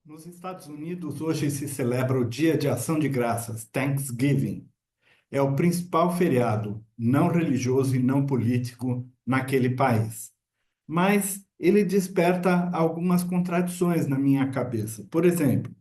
Nos Estados Unidos, hoje se celebra o Dia de Ação de Graças, Thanksgiving. É o principal feriado não religioso e não político naquele país. Mas ele desperta algumas contradições na minha cabeça. Por exemplo,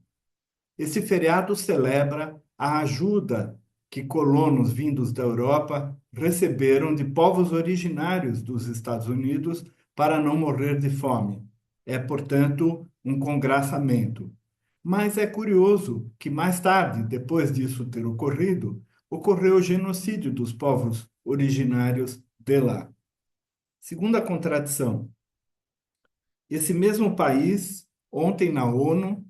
esse feriado celebra a ajuda que colonos vindos da Europa receberam de povos originários dos Estados Unidos para não morrer de fome. É, portanto, um congraçamento. Mas é curioso que mais tarde, depois disso ter ocorrido, ocorreu o genocídio dos povos originários de lá. Segunda contradição, esse mesmo país, ontem na ONU,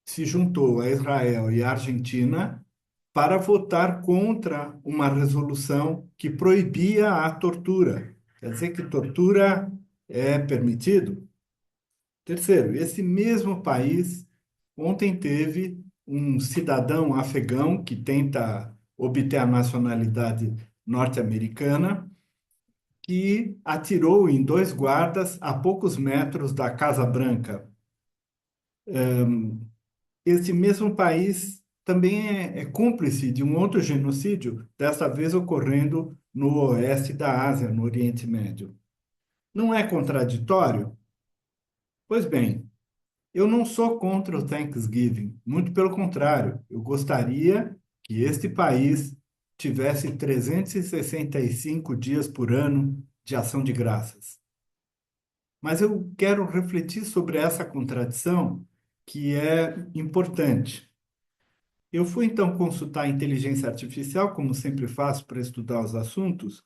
se juntou a Israel e a Argentina para votar contra uma resolução que proibia a tortura. Quer dizer que tortura é permitido? Terceiro, esse mesmo país ontem teve um cidadão afegão que tenta obter a nacionalidade norte-americana, que atirou em dois guardas a poucos metros da Casa Branca. Esse mesmo país também é cúmplice de um outro genocídio, dessa vez ocorrendo no oeste da Ásia, no Oriente Médio. Não é contraditório? Pois bem, eu não sou contra o Thanksgiving, muito pelo contrário, eu gostaria que este país tivesse 365 dias por ano de ação de graças. Mas eu quero refletir sobre essa contradição que é importante. Eu fui então consultar a inteligência artificial, como sempre faço para estudar os assuntos,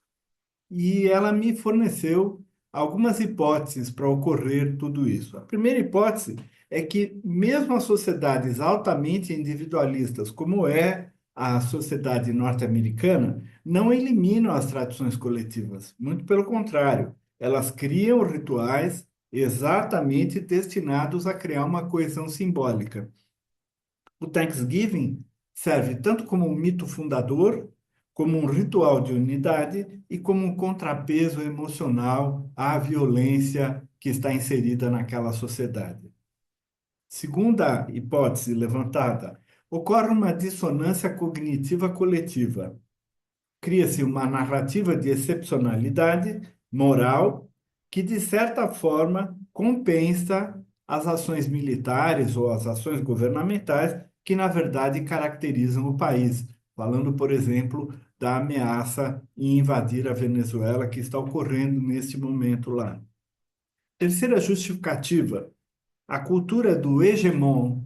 e ela me forneceu algumas hipóteses para ocorrer tudo isso. A primeira hipótese é que, mesmo as sociedades altamente individualistas, como é a sociedade norte-americana, não eliminam as tradições coletivas. Muito pelo contrário, elas criam rituais exatamente destinados a criar uma coesão simbólica. O Thanksgiving serve tanto como um mito fundador, como um ritual de unidade e como um contrapeso emocional à violência que está inserida naquela sociedade. Segunda hipótese levantada, ocorre uma dissonância cognitiva coletiva. Cria-se uma narrativa de excepcionalidade moral que, de certa forma, compensa as ações militares ou as ações governamentais que, na verdade, caracterizam o país. Falando, por exemplo, da ameaça em invadir a Venezuela que está ocorrendo neste momento lá. Terceira justificativa, a cultura do hegemon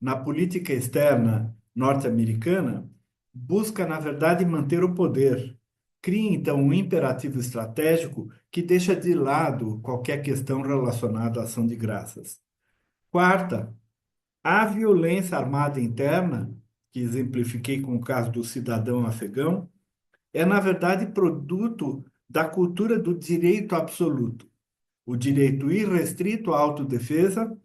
na política externa norte-americana busca, na verdade, manter o poder. Cria, então, um imperativo estratégico que deixa de lado qualquer questão relacionada à ação de graças. Quarta, a violência armada interna, que exemplifiquei com o caso do cidadão afegão, é, na verdade, produto da cultura do direito absoluto, o direito irrestrito à autodefesa,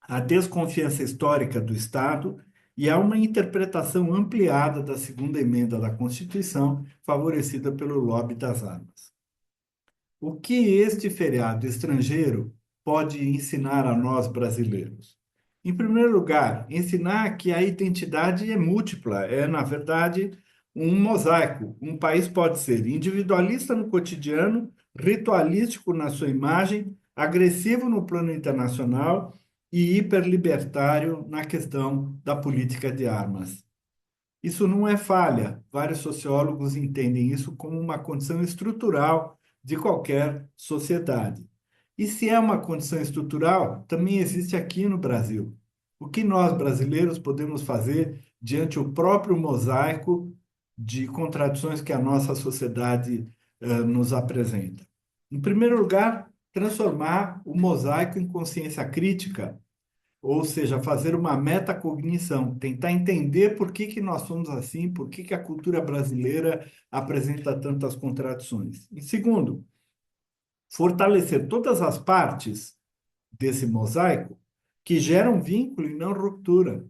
a desconfiança histórica do Estado e há uma interpretação ampliada da segunda emenda da Constituição, favorecida pelo lobby das armas. O que este feriado estrangeiro pode ensinar a nós brasileiros? Em primeiro lugar, ensinar que a identidade é múltipla, é, na verdade, um mosaico. Um país pode ser individualista no cotidiano, ritualístico na sua imagem, agressivo no plano internacional e hiperlibertário na questão da política de armas. Isso não é falha. Vários sociólogos entendem isso como uma condição estrutural de qualquer sociedade. E se é uma condição estrutural, também existe aqui no Brasil. O que nós brasileiros podemos fazer diante o próprio mosaico de contradições que a nossa sociedade nos apresenta? Em primeiro lugar, transformar o mosaico em consciência crítica, ou seja, fazer uma metacognição, tentar entender por que que nós somos assim, por que que a cultura brasileira apresenta tantas contradições. E segundo, fortalecer todas as partes desse mosaico que geram vínculo e não ruptura.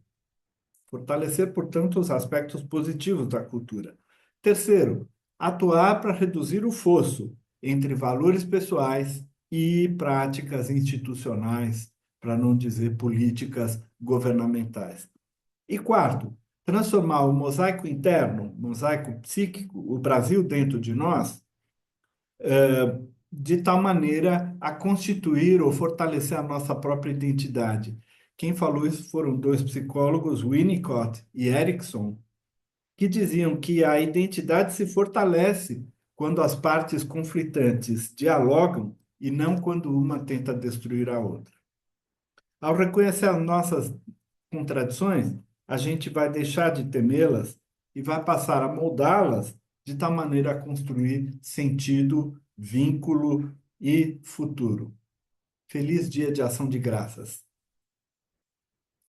Fortalecer, portanto, os aspectos positivos da cultura. Terceiro, atuar para reduzir o fosso entre valores pessoais e práticas institucionais para não dizer políticas governamentais. E quarto, transformar o mosaico interno, mosaico psíquico, o Brasil dentro de nós, de tal maneira a constituir ou fortalecer a nossa própria identidade. Quem falou isso foram dois psicólogos, Winnicott e Erickson, que diziam que a identidade se fortalece quando as partes conflitantes dialogam e não quando uma tenta destruir a outra. Ao reconhecer as nossas contradições, a gente vai deixar de temê-las e vai passar a moldá-las de tal maneira a construir sentido, vínculo e futuro. Feliz Dia de Ação de Graças.